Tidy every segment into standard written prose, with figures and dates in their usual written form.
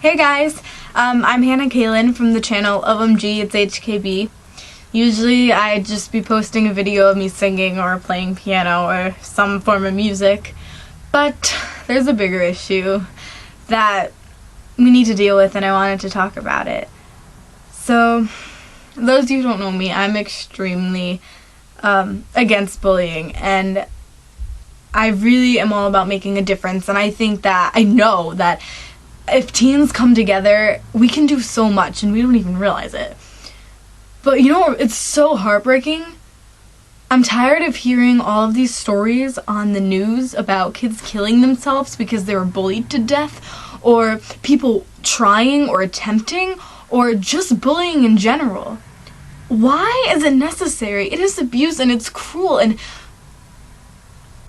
Hey guys, I'm Hannah Kaylin from the channel OMG It's HKB. Usually I'd just be posting a video of me singing or playing piano or some form of music, but there's a bigger issue that we need to deal with and I wanted to talk about it. So, those of you who don't know me, I'm extremely against bullying, and I really am all about making a difference, and I know that if teens come together, we can do so much and we don't even realize it. But you know, it's so heartbreaking. I'm tired of hearing all of these stories on the news about kids killing themselves because they were bullied to death, or people trying or attempting, or just bullying in general. Why is it necessary? It is abuse and it's cruel, and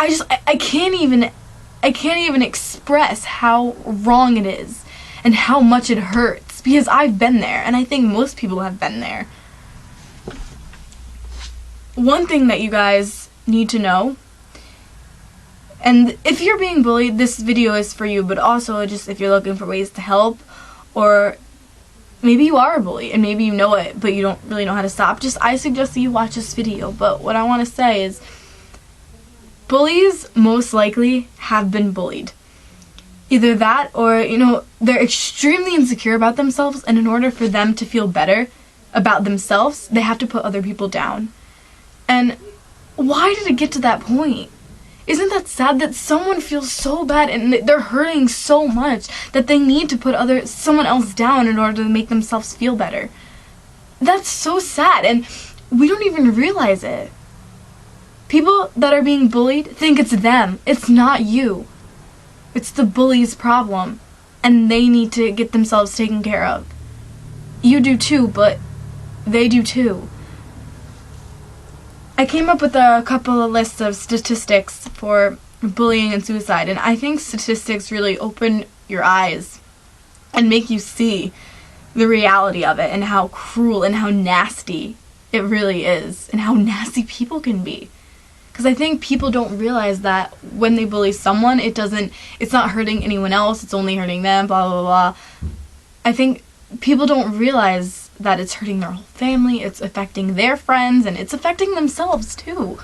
I can't even express how wrong it is and how much it hurts, because I've been there, and I think most people have been there. One thing that you guys need to know, and if you're being bullied, this video is for you, but also just if you're looking for ways to help, or maybe you are a bully and maybe you know it but you don't really know how to stop, I suggest that you watch this video. But what I want to say is, bullies most likely have been bullied. Either that, or, they're extremely insecure about themselves, and in order for them to feel better about themselves, they have to put other people down. And why did it get to that point? Isn't that sad that someone feels so bad and they're hurting so much that they need to put someone else down in order to make themselves feel better? That's so sad, and we don't even realize it. People that are being bullied think it's them. It's not you. It's the bully's problem, and they need to get themselves taken care of. You do too, but they do too. I came up with a couple of lists of statistics for bullying and suicide, and I think statistics really open your eyes and make you see the reality of it and how cruel and how nasty it really is, and how nasty people can be. Because I think people don't realize that when they bully someone, it's not hurting anyone else, it's only hurting them, blah, blah, blah. I think people don't realize that it's hurting their whole family, it's affecting their friends, and it's affecting themselves too.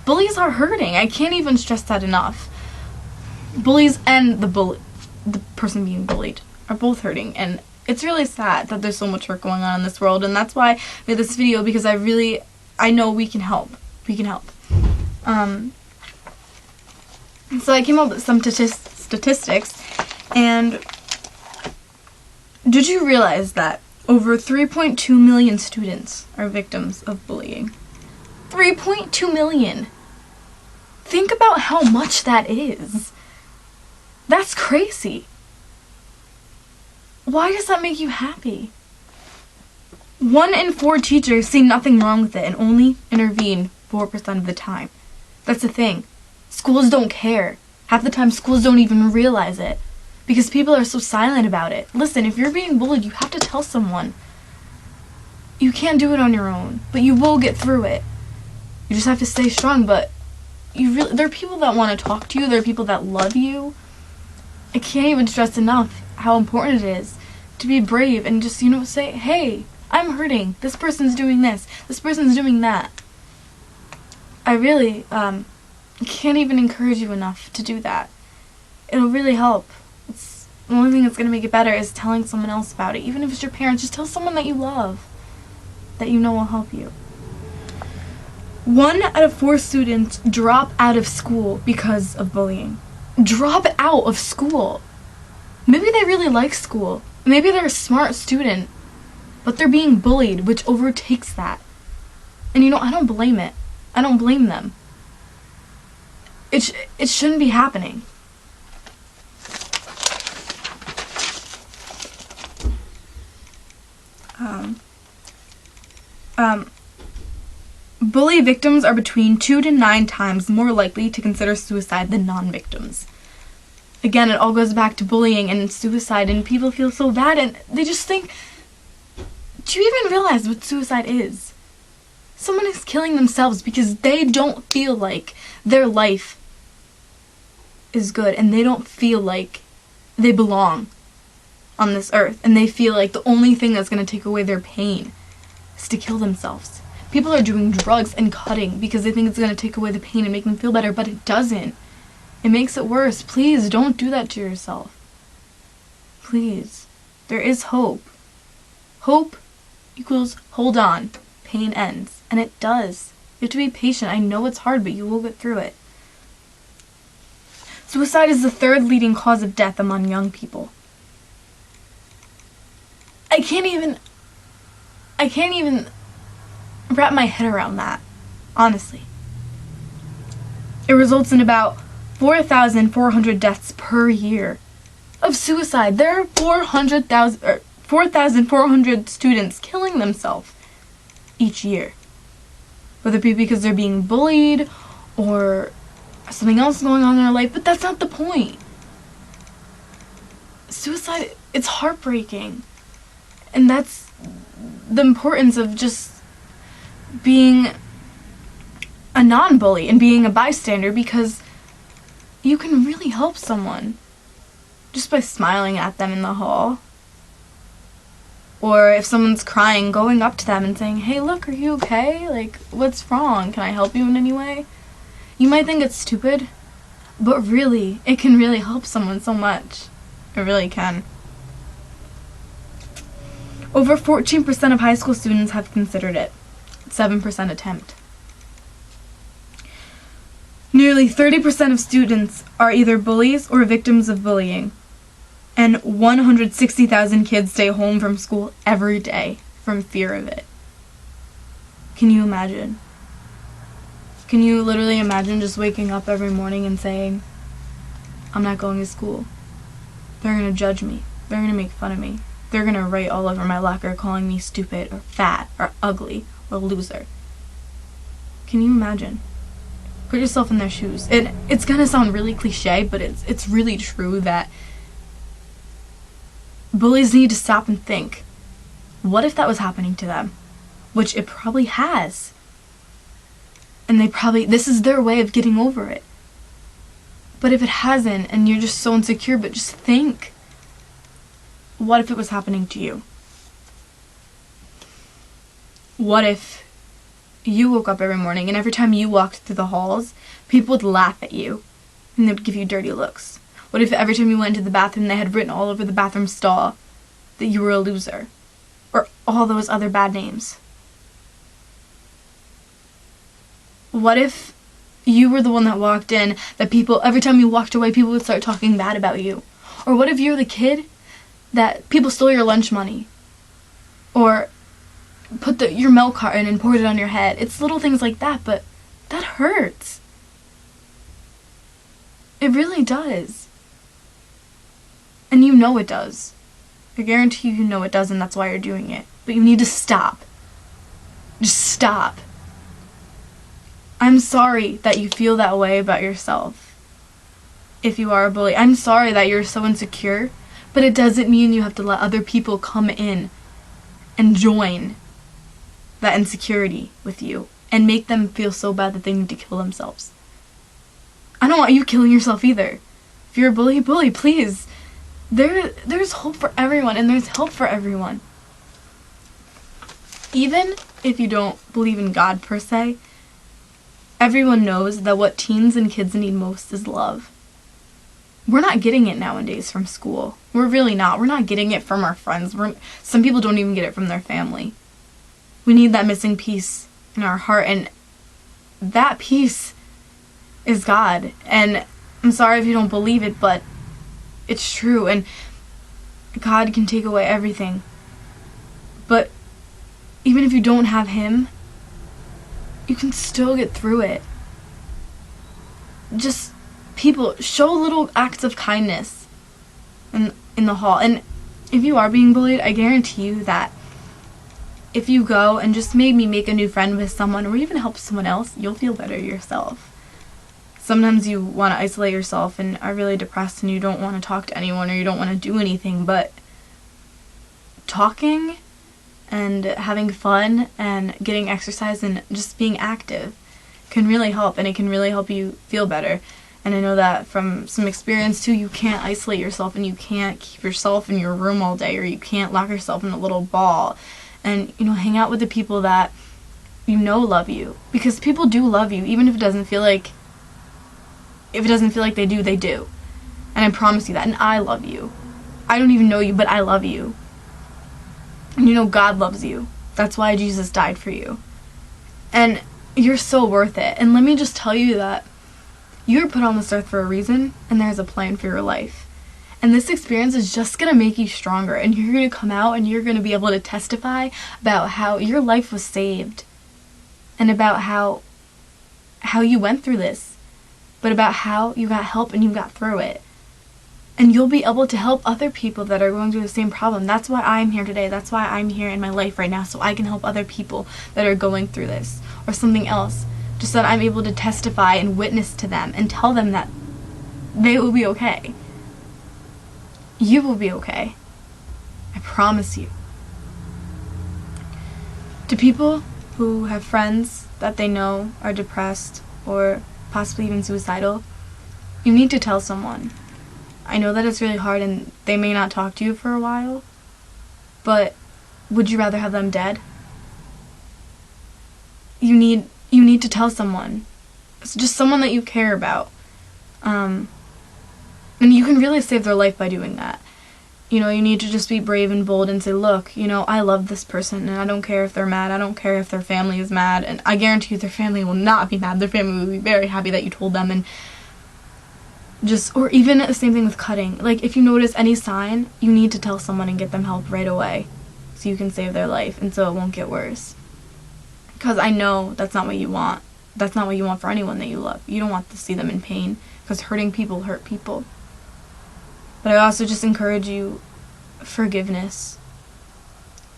Bullies are hurting. I can't even stress that enough. Bullies and the person being bullied are both hurting, and it's really sad that there's so much hurt going on in this world, and that's why I made this video, because I know we can help. We can help. So I came up with some statistics, and did you realize that over 3.2 million students are victims of bullying? 3.2 million! Think about how much that is. That's crazy. Why does that make you happy? 1 in 4 teachers see nothing wrong with it and only intervene 4% of the time. That's the thing. Schools don't care. Half the time schools don't even realize it, because people are so silent about it. Listen, if you're being bullied, you have to tell someone. You can't do it on your own, but you will get through it. You just have to stay strong, but there are people that want to talk to you, there are people that love you. I can't even stress enough how important it is to be brave and just, say, hey, I'm hurting, this person's doing this person's doing that. I really can't even encourage you enough to do that. It'll really help. The only thing that's going to make it better is telling someone else about it. Even if it's your parents, just tell someone that you love, that you know will help you. 1 out of 4 students drop out of school because of bullying. Drop out of school. Maybe they really like school. Maybe they're a smart student, but they're being bullied, which overtakes that. And I don't blame it. I don't blame them. It shouldn't be happening. Bully victims are between 2 to 9 times more likely to consider suicide than non-victims. Again, it all goes back to bullying and suicide, and people feel so bad, and they just think, do you even realize what suicide is? Someone is killing themselves because they don't feel like their life is good and they don't feel like they belong. on this earth, and they feel like the only thing that's going to take away their pain is to kill themselves. People are doing drugs and cutting because they think it's going to take away the pain and make them feel better, but it doesn't. It makes it worse. Please don't do that to yourself. Please. There is hope. Hope equals hold on. Pain ends. And it does. You have to be patient. I know it's hard, but you will get through it. Suicide is the third leading cause of death among young people. I can't even wrap my head around that, honestly. It results in about 4,400 deaths per year of suicide. There are 4,400 students killing themselves each year. Whether it be because they're being bullied or something else going on in their life, but that's not the point. Suicide, it's heartbreaking. And that's the importance of just being a non-bully and being a bystander, because you can really help someone just by smiling at them in the hall. Or if someone's crying, going up to them and saying, "Hey, look, are you okay? Like, what's wrong? Can I help you in any way?" You might think it's stupid, but really, it can really help someone so much. It really can. Over 14% of high school students have considered it. 7% attempt. Nearly 30% of students are either bullies or victims of bullying. And 160,000 kids stay home from school every day from fear of it. Can you imagine? Can you literally imagine just waking up every morning and saying, "I'm not going to school. They're going to judge me. They're going to make fun of me. They're going to write all over my locker calling me stupid or fat or ugly or loser." Can you imagine? Put yourself in their shoes. It's going to sound really cliche, but it's really true that bullies need to stop and think, what if that was happening to them? Which it probably has. And this is their way of getting over it. But if it hasn't, and you're just so insecure, but just think, what if it was happening to you? What if you woke up every morning and every time you walked through the halls, people would laugh at you and they would give you dirty looks? What if every time you went into the bathroom they had written all over the bathroom stall that you were a loser? Or all those other bad names? What if you were the one that walked in, that every time you walked away, people would start talking bad about you? Or what if you're the kid that people stole your lunch money? Or put your milk carton and poured it on your head? It's little things like that, but that hurts. It really does. And you know it does. I guarantee you know it does, and that's why you're doing it. But you need to stop. Just stop. I'm sorry that you feel that way about yourself. If you are a bully, I'm sorry that you're so insecure, but it doesn't mean you have to let other people come in and join that insecurity with you and make them feel so bad that they need to kill themselves. I don't want you killing yourself either. If you're a bully, please. There's hope for everyone, and there's help for everyone. Even if you don't believe in God per se, everyone knows that what teens and kids need most is love. We're not getting it nowadays from school. We're really not. We're not getting it from our friends. Some people don't even get it from their family. We need that missing piece in our heart, and that piece is God. And I'm sorry if you don't believe it, but it's true, and God can take away everything. But even if you don't have Him, you can still get through it. Just people, show little acts of kindness in the hall. And if you are being bullied, I guarantee you that if you go and just maybe make a new friend with someone, or even help someone else, you'll feel better yourself. Sometimes you want to isolate yourself and are really depressed and you don't want to talk to anyone or you don't want to do anything, but talking and having fun and getting exercise and just being active can really help, and it can really help you feel better. And I know that from some experience too, you can't isolate yourself and you can't keep yourself in your room all day, or you can't lock yourself in a little ball and, hang out with the people that love you. Because people do love you, even if it doesn't feel like they do, they do. And I promise you that. And I love you. I don't even know you, but I love you. And God loves you. That's why Jesus died for you. And you're so worth it. And let me just tell you that you're put on this earth for a reason, and there's a plan for your life. And this experience is just going to make you stronger, and you're going to come out and you're going to be able to testify about how your life was saved, and about how you went through this, but about how you got help and you got through it. And you'll be able to help other people that are going through the same problem. That's why I'm here today. That's why I'm here in my life right now, so I can help other people that are going through this or something else. Just that I'm able to testify and witness to them and tell them that they will be okay. You will be okay. I promise you. To people who have friends that they know are depressed or possibly even suicidal, you need to tell someone. I know that it's really hard and they may not talk to you for a while, but would you rather have them dead? You need to tell someone. It's just someone that you care about. And you can really save their life by doing that. You need to just be brave and bold and say, look, I love this person and I don't care if they're mad. I don't care if their family is mad. And I guarantee you their family will not be mad. Their family will be very happy that you told them. And or even the same thing with cutting. Like, if you notice any sign, you need to tell someone and get them help right away so you can save their life and so it won't get worse. Because I know that's not what you want. That's not what you want for anyone that you love. You don't want to see them in pain, because hurting people hurt people. But I also just encourage you, forgiveness.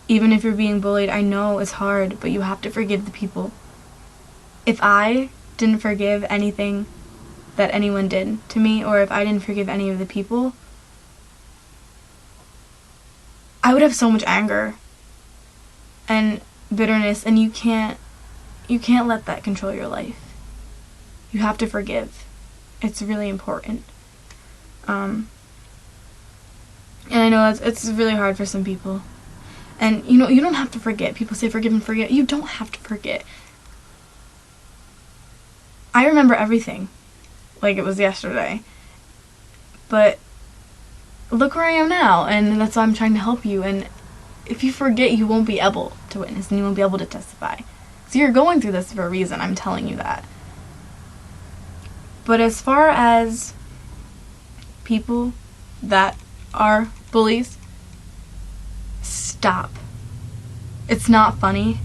Even if you're being bullied, I know it's hard, but you have to forgive the people. If I didn't forgive anything that anyone did to me, or if I didn't forgive any of the people, I would have so much anger and bitterness, and you can't let that control your life. You have to forgive. It's really important. And I know it's really hard for some people. And you don't have to forget. People say forgive and forget. You don't have to forget. I remember everything like it was yesterday. But look where I am now, and that's why I'm trying to help you. And if you forget, you won't be able to witness and you won't be able to testify. So you're going through this for a reason, I'm telling you that. But as far as people that are bullies, stop. It's not funny.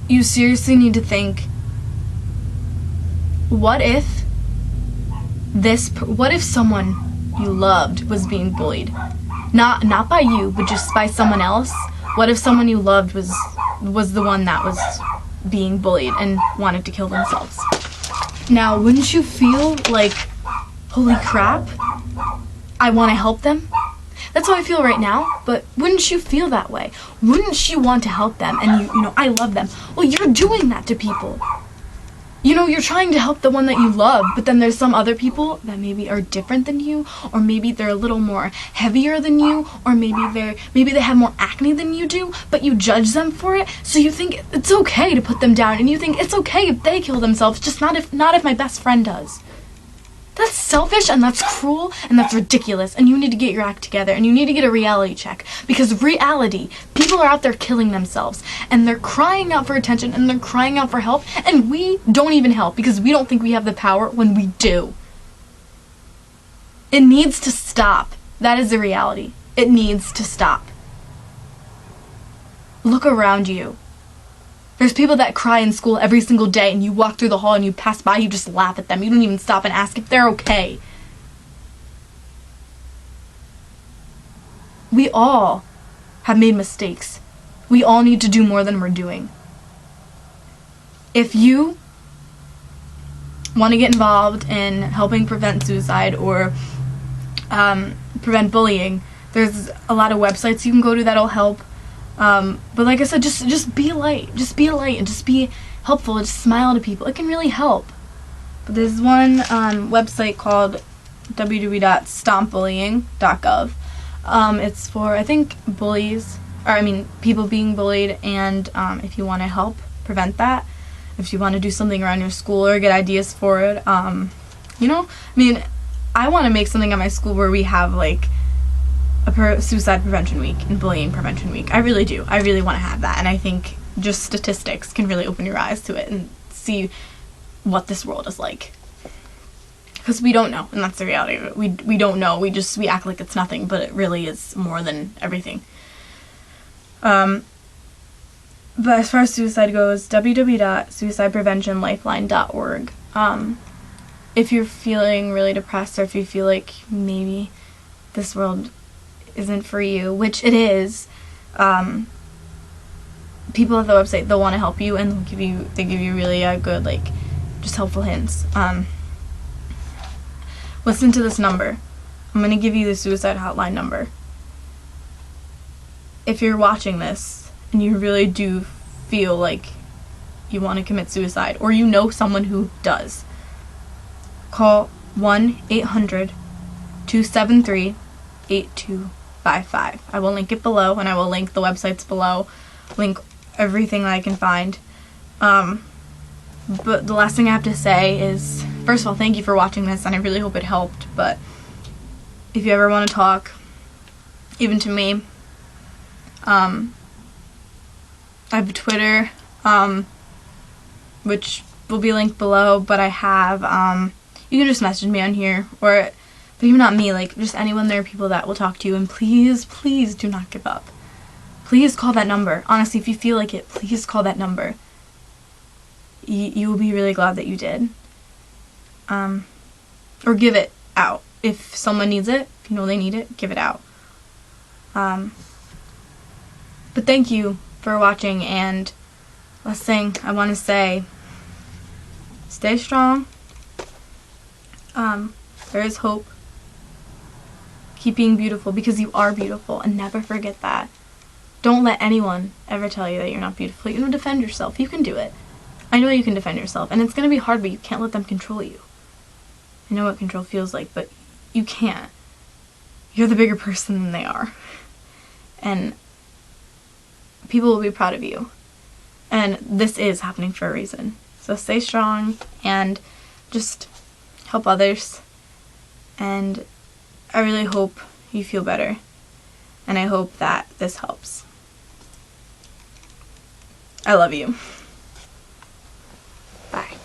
You seriously need to think, what if someone you loved was being bullied? Not by you, but just by someone else. What if someone you loved was the one that was being bullied and wanted to kill themselves? Now, wouldn't you feel like, holy crap, I want to help them? That's how I feel right now, but wouldn't you feel that way? Wouldn't you want to help them? And I love them. Well, you're doing that to people. You're trying to help the one that you love, but then there's some other people that maybe are different than you, or maybe they're a little more heavier than you, or maybe they have more acne than you do, but you judge them for it, so you think it's okay to put them down, and you think it's okay if they kill themselves, just not if my best friend does. That's selfish, and that's cruel, and that's ridiculous, and you need to get your act together, and you need to get a reality check, because reality, people are out there killing themselves, and they're crying out for attention, and they're crying out for help, and we don't even help, because we don't think we have the power when we do. It needs to stop. That is the reality. It needs to stop. Look around you. There's people that cry in school every single day, and you walk through the hall and you pass by, you just laugh at them. You don't even stop and ask if they're okay. We all have made mistakes. We all need to do more than we're doing. If you want to get involved in helping prevent suicide or prevent bullying, there's a lot of websites you can go to that'll help. But like I said, just be light. Just be a light and just be helpful and just smile to people. It can really help. There's one website called www.stompbullying.gov. It's for, I think, people being bullied, and if you want to help prevent that, if you want to do something around your school or get ideas for it, I want to make something at my school where we have like a suicide prevention week and bullying prevention week. I really do. I really want to have that, and I think just statistics can really open your eyes to it and see what this world is like. Because we don't know, and that's the reality of it. We don't know. We act like it's nothing, but it really is more than everything. But as far as suicide goes, www.suicidepreventionlifeline.org. If you're feeling really depressed, or if you feel like maybe this world isn't for you, which it is, people at the website, they'll want to help you, and they give you really good, like, just helpful hints. Listen to this number. I'm going to give you the suicide hotline number. If you're watching this and you really do feel like you want to commit suicide, or you know someone who does, call 1-800-273-8255. I will link it below, and I will link the websites below, link everything that I can find. But the last thing I have to say is, first of all, thank you for watching this, and I really hope it helped. But if you ever want to talk, even to me, I have a Twitter, which will be linked below, but I have, you can just message me on here, but even not me, like, just anyone. There are people that will talk to you, and please, please do not give up. Please call that number. Honestly, if you feel like it, please call that number. You will be really glad that you did. Or give it out. If someone needs it, if you know they need it, give it out. But thank you for watching, and last thing I want to say, stay strong. There is hope. Keep being beautiful, because you are beautiful, and never forget that. Don't let anyone ever tell you that you're not beautiful. You know, defend yourself. You can do it. I know you can defend yourself, and it's going to be hard, but you can't let them control you. I know what control feels like, but you can't. You're the bigger person than they are. And people will be proud of you. And this is happening for a reason. So stay strong and just help others. And I really hope you feel better. And I hope that this helps. I love you. Bye.